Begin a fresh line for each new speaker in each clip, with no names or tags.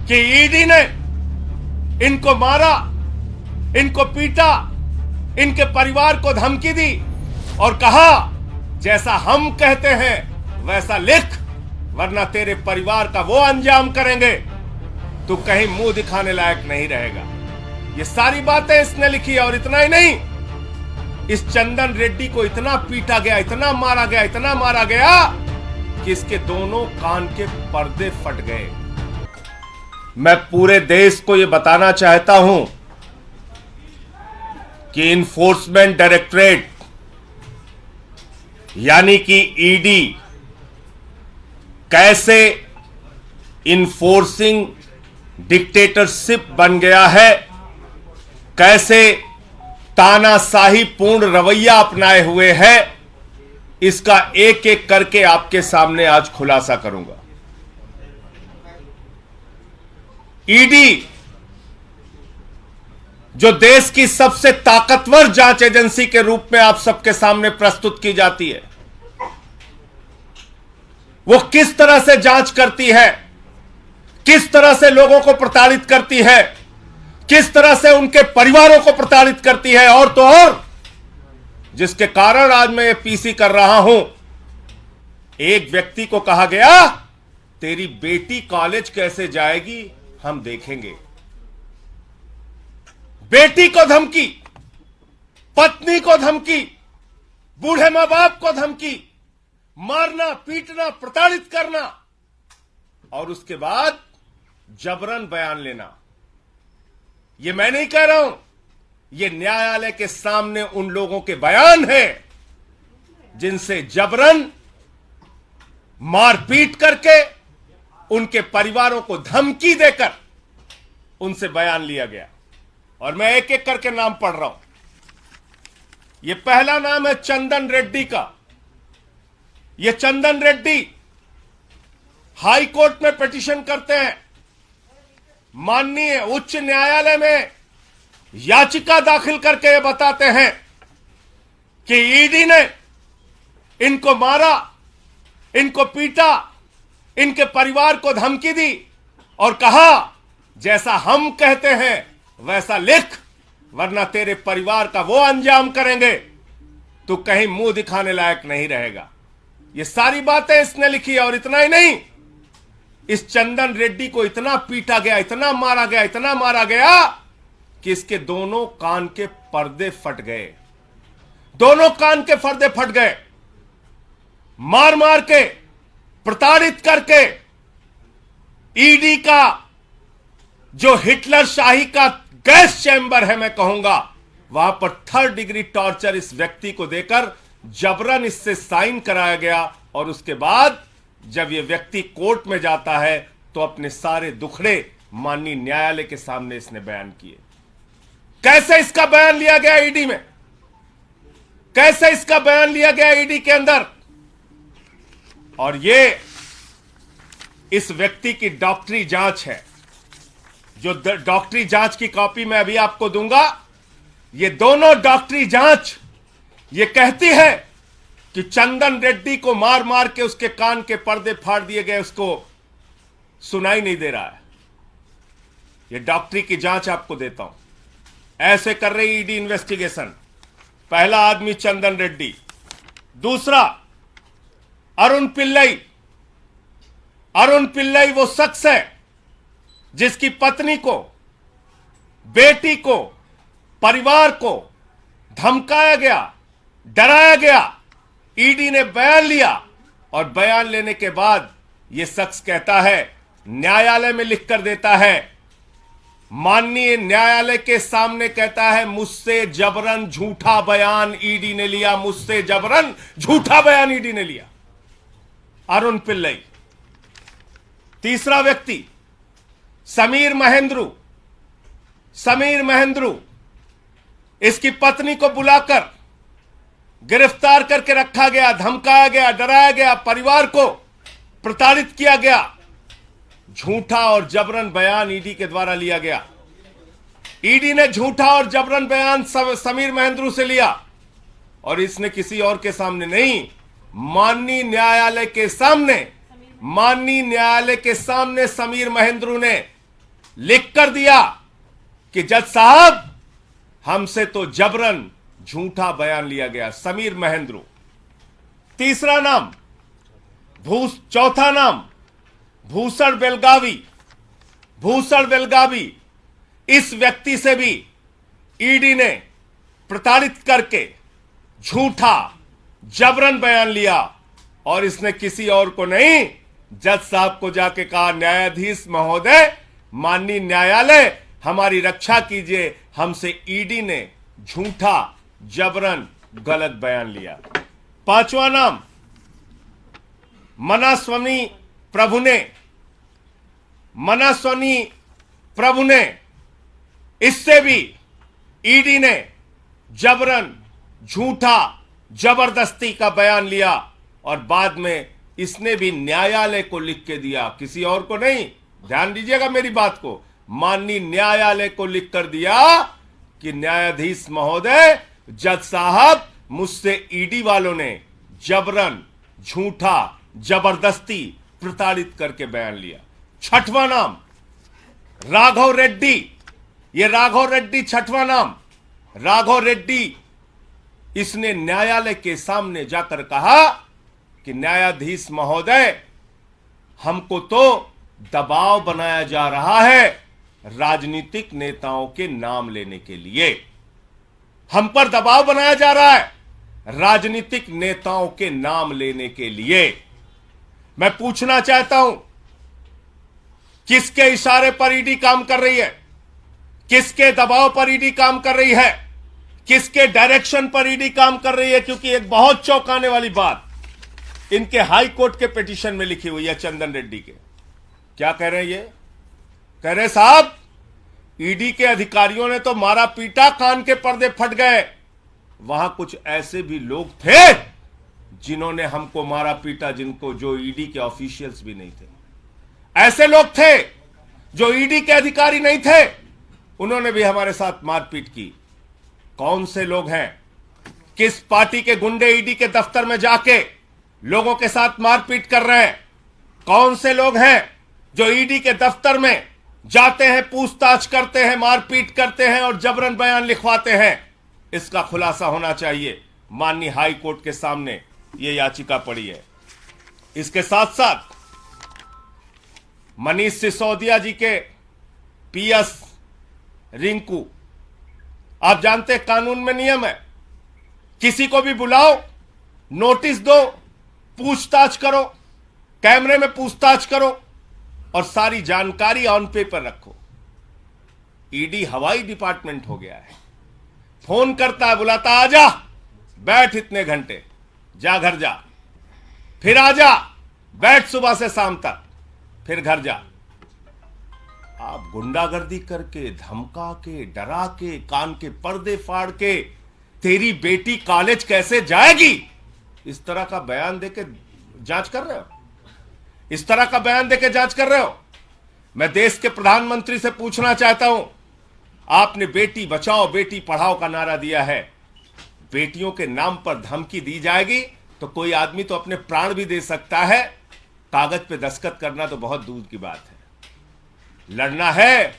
कि ईडी ने इनको मारा, इनको पीटा, इनके परिवार को धमकी दी और कहा जैसा हम कहते हैं वैसा लिख, वरना तेरे परिवार का वो अंजाम करेंगे तू कहीं मुंह दिखाने लायक नहीं रहेगा। ये सारी बातें इसने लिखी और इतना ही नहीं, इस चंदन रेड्डी को इतना पीटा गया, इतना मारा गया, इतना मारा गया कि इसके दोनों कान के पर्दे फट गए। मैं पूरे देश को यह बताना चाहता हूं कि इन्फोर्समेंट डायरेक्टरेट यानी कि ईडी कैसे इन्फोर्सिंग डिक्टेटरशिप बन गया है, कैसे तानाशाही पूर्ण रवैया अपनाए हुए है, इसका एक एक करके आपके सामने आज खुलासा करूंगा। ईडी जो देश की सबसे ताकतवर जांच एजेंसी के रूप में आप सबके सामने प्रस्तुत की जाती है, वो किस तरह से जांच करती है, किस तरह से लोगों को प्रताड़ित करती है, किस तरह से उनके परिवारों को प्रताड़ित करती है, और तो और जिसके कारण आज मैं ये पीसी कर रहा हूं। एक व्यक्ति को कहा गया तेरी बेटी कॉलेज कैसे जाएगी हम देखेंगे। बेटी को धमकी, पत्नी को धमकी, बूढ़े मां बाप को धमकी, मारना, पीटना, प्रताड़ित करना और उसके बाद जबरन बयान लेना। यह मैं नहीं कह रहा हूं, यह न्यायालय के सामने उन लोगों के बयान हैं जिनसे जबरन मारपीट करके उनके परिवारों को धमकी देकर उनसे बयान लिया गया। और मैं एक एक करके नाम पढ़ रहा हूं। यह पहला नाम है चंदन रेड्डी का। यह चंदन रेड्डी हाई कोर्ट में पिटीशन करते हैं, माननीय उच्च न्यायालय में याचिका दाखिल करके ये बताते हैं कि ईडी ने इनको मारा, इनको पीटा, इनके परिवार को धमकी दी और कहा जैसा हम कहते हैं वैसा लिख, वरना तेरे परिवार का वो अंजाम करेंगे तू कहीं मुंह दिखाने लायक नहीं रहेगा। ये सारी बातें इसने लिखी और इतना ही नहीं, इस चंदन रेड्डी को इतना पीटा गया, इतना मारा गया, इतना मारा गया कि इसके दोनों कान के पर्दे फट गए। दोनों कान के पर्दे फट गए। मार मार के, प्रताड़ित करके ईडी का जो हिटलर शाही का गैस चैंबर है, मैं कहूंगा वहां पर 3rd डिग्री टॉर्चर इस व्यक्ति को देकर जबरन इससे साइन कराया गया। और उसके बाद जब यह व्यक्ति कोर्ट में जाता है तो अपने सारे दुखड़े माननीय न्यायालय के सामने इसने बयान किए। कैसे इसका बयान लिया गया ईडी में, कैसे इसका बयान लिया गया ईडी के अंदर। और यह इस व्यक्ति की डॉक्टरी जांच है, जो डॉक्टरी जांच की कॉपी मैं अभी आपको दूंगा। ये दोनों डॉक्टरी जांच ये कहती है कि चंदन रेड्डी को मार मार के उसके कान के पर्दे फाड़ दिए गए, उसको सुनाई नहीं दे रहा है। ये डॉक्टरी की जांच आपको देता हूं। ऐसे कर रही ईडी इन्वेस्टिगेशन। पहला आदमी चंदन रेड्डी, दूसरा अरुण पिल्लई। अरुण पिल्लई वो शख्स है जिसकी पत्नी को, बेटी को, परिवार को धमकाया गया, डराया गया। ईडी ने बयान लिया और बयान लेने के बाद यह शख्स कहता है, न्यायालय में लिखकर देता है, माननीय न्यायालय के सामने कहता है मुझसे जबरन झूठा बयान ईडी ने लिया, मुझसे जबरन झूठा बयान ईडी ने लिया। अरुण पिल्लई। तीसरा व्यक्ति समीर महेंद्रू। समीर महेंद्रू, इसकी पत्नी को बुलाकर गिरफ्तार करके रखा गया, धमकाया गया, डराया गया, परिवार को प्रताड़ित किया गया। झूठा और जबरन बयान ईडी के द्वारा लिया गया। ईडी ने झूठा और जबरन बयान समीर महेंद्रू से लिया और इसने किसी और के सामने नहीं, माननीय न्यायालय के सामने, माननीय न्यायालय के सामने समीर महेंद्रू ने लिख कर दिया कि जज साहब हमसे तो जबरन झूठा बयान लिया गया, समीर महेंद्रू। तीसरा नाम चौथा नाम भूषण बेलगावी। भूषण बेलगावी, इस व्यक्ति से भी ईडी ने प्रताड़ित करके झूठा जबरन बयान लिया और इसने किसी और को नहीं, जज साहब को जाके कहा, न्यायाधीश महोदय, माननीय न्यायालय, हमारी रक्षा कीजिए, हमसे ईडी ने झूठा जबरन गलत बयान लिया। पांचवा नाम मनास्वामी प्रभु ने, इससे भी ईडी ने जबरन झूठा जबरदस्ती का बयान लिया और बाद में इसने भी न्यायालय को लिख के दिया, किसी और को नहीं, ध्यान दीजिएगा मेरी बात को, माननीय न्यायालय को लिख कर दिया कि न्यायाधीश महोदय, जज साहब, मुझसे ईडी वालों ने जबरन झूठा जबरदस्ती प्रताड़ित करके बयान लिया। छठवां नाम राघव रेड्डी। ये राघव रेड्डी छठवां नाम। राघव रेड्डी, इसने न्यायालय के सामने जाकर कहा कि न्यायाधीश महोदय, हमको तो दबाव बनाया जा रहा है राजनीतिक नेताओं के नाम लेने के लिए, हम पर दबाव बनाया जा रहा है राजनीतिक नेताओं के नाम लेने के लिए। मैं पूछना चाहता हूं, किसके इशारे पर ईडी काम कर रही है? किसके दबाव पर ईडी काम कर रही है? किसके डायरेक्शन पर ईडी काम कर रही है? क्योंकि एक बहुत चौंकाने वाली बात इनके हाई कोर्ट के पिटीशन में लिखी हुई है, चंदन रेड्डी के। क्या कह रहे हैं ये? कह रहे साहब, ईडी के अधिकारियों ने तो मारा पीटा, कान के पर्दे फट गए, वहां कुछ ऐसे भी लोग थे जिन्होंने हमको मारा पीटा, जो ईडी के ऑफिशियल्स भी नहीं थे। ऐसे लोग थे जो ईडी के अधिकारी नहीं थे, उन्होंने भी हमारे साथ मारपीट की। कौन से लोग हैं? किस पार्टी के गुंडे ईडी के दफ्तर में जाके लोगों के साथ मारपीट कर रहे हैं? कौन से लोग हैं जो ईडी के दफ्तर में जाते हैं, पूछताछ करते हैं, मारपीट करते हैं और जबरन बयान लिखवाते हैं? इसका खुलासा होना चाहिए। माननीय हाई कोर्ट के सामने यह याचिका पड़ी है। इसके साथ साथ मनीष सिसोदिया जी के पीएस रिंकू, आप जानते हैं कानून में नियम है, किसी को भी बुलाओ, नोटिस दो, पूछताछ करो, कैमरे में पूछताछ करो और सारी जानकारी ऑन पेपर रखो। ईडी हवाई डिपार्टमेंट हो गया है। फोन करता है, बुलाता, आजा, बैठ इतने घंटे, जा घर जा, फिर आजा, बैठ सुबह से शाम तक, फिर घर जा। आप गुंडागर्दी करके, धमका के, डरा के, कान के पर्दे फाड़ के, तेरी बेटी कॉलेज कैसे जाएगी, इस तरह का बयान देके जांच कर रहे हो? इस तरह का बयान देके जांच कर रहे हो? मैं देश के प्रधानमंत्री से पूछना चाहता हूं, आपने बेटी बचाओ बेटी पढ़ाओ का नारा दिया है, बेटियों के नाम पर धमकी दी जाएगी तो कोई आदमी तो अपने प्राण भी दे सकता है, कागज पे दस्तखत करना तो बहुत दूर की बात है। लड़ना है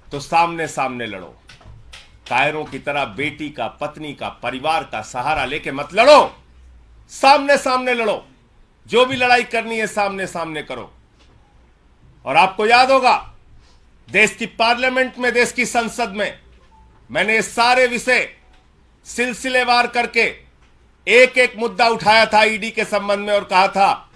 तो सामने सामने लड़ो, कायरों की तरह बेटी का, पत्नी का, परिवार का सहारा लेके मत लड़ो, सामने सामने लड़ो। जो भी लड़ाई करनी है सामने सामने करो। और आपको याद होगा, देश की पार्लियामेंट में, देश की संसद में मैंने ये सारे विषय सिलसिलेवार करके एक एक मुद्दा उठाया था ईडी के संबंध में और कहा था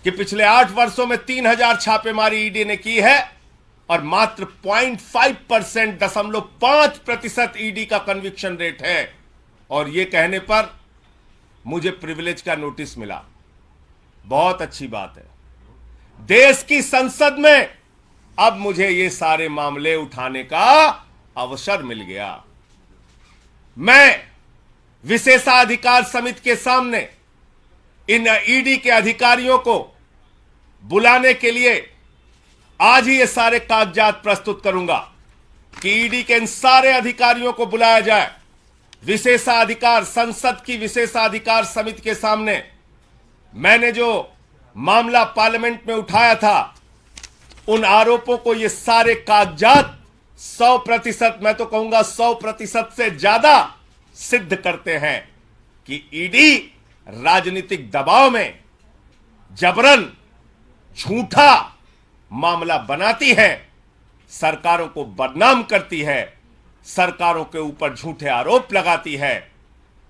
कि पिछले 8 वर्षों में 3000 छापेमारी ईडी ने की है और मात्र 0.5% ईडी का कन्विक्शन रेट है। और यह कहने पर मुझे प्रिविलेज का नोटिस मिला। बहुत अच्छी बात है। देश की संसद में अब मुझे ये सारे मामले उठाने का अवसर मिल गया। मैं विशेषाधिकार समिति के सामने इन ईडी के अधिकारियों को बुलाने के लिए आज ही ये सारे कागजात प्रस्तुत करूंगा कि ईडी के इन सारे अधिकारियों को बुलाया जाए। विशेषाधिकार, संसद की विशेषाधिकार समिति के सामने मैंने जो मामला पार्लियामेंट में उठाया था उन आरोपों को ये सारे कागजात 100%, मैं तो कहूंगा 100% से ज्यादा सिद्ध करते हैं कि ईडी राजनीतिक दबाव में जबरन झूठा मामला बनाती है, सरकारों को बदनाम करती है, सरकारों के ऊपर झूठे आरोप लगाती है।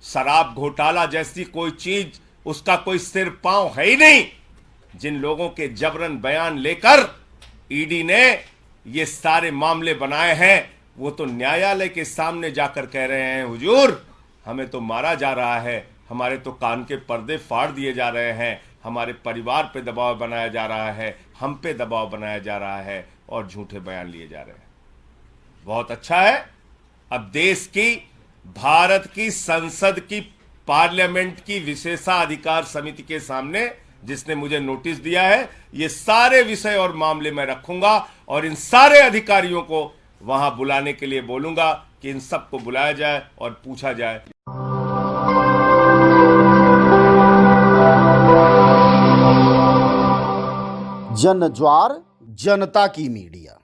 शराब घोटाला जैसी कोई चीज, उसका कोई सिर पांव है ही नहीं। जिन लोगों के जबरन बयान लेकर ईडी ने ये सारे मामले बनाए हैं, वो तो न्यायालय के सामने जाकर कह रहे हैं, हुजूर हमें तो मारा जा रहा है, हमारे तो कान के पर्दे फाड़ दिए जा रहे हैं, हमारे परिवार पे दबाव बनाया जा रहा है, हम पे दबाव बनाया जा रहा है और झूठे बयान लिए जा रहे हैं। बहुत अच्छा है। अब देश की, भारत की संसद की, पार्लियामेंट की विशेषाधिकार समिति के सामने जिसने मुझे नोटिस दिया है, ये सारे विषय और मामले मैं रखूंगा और इन सारे अधिकारियों को वहां बुलाने के लिए बोलूंगा कि इन सबको बुलाया जाए और पूछा जाए।
जन ज्वार जनता की मीडिया।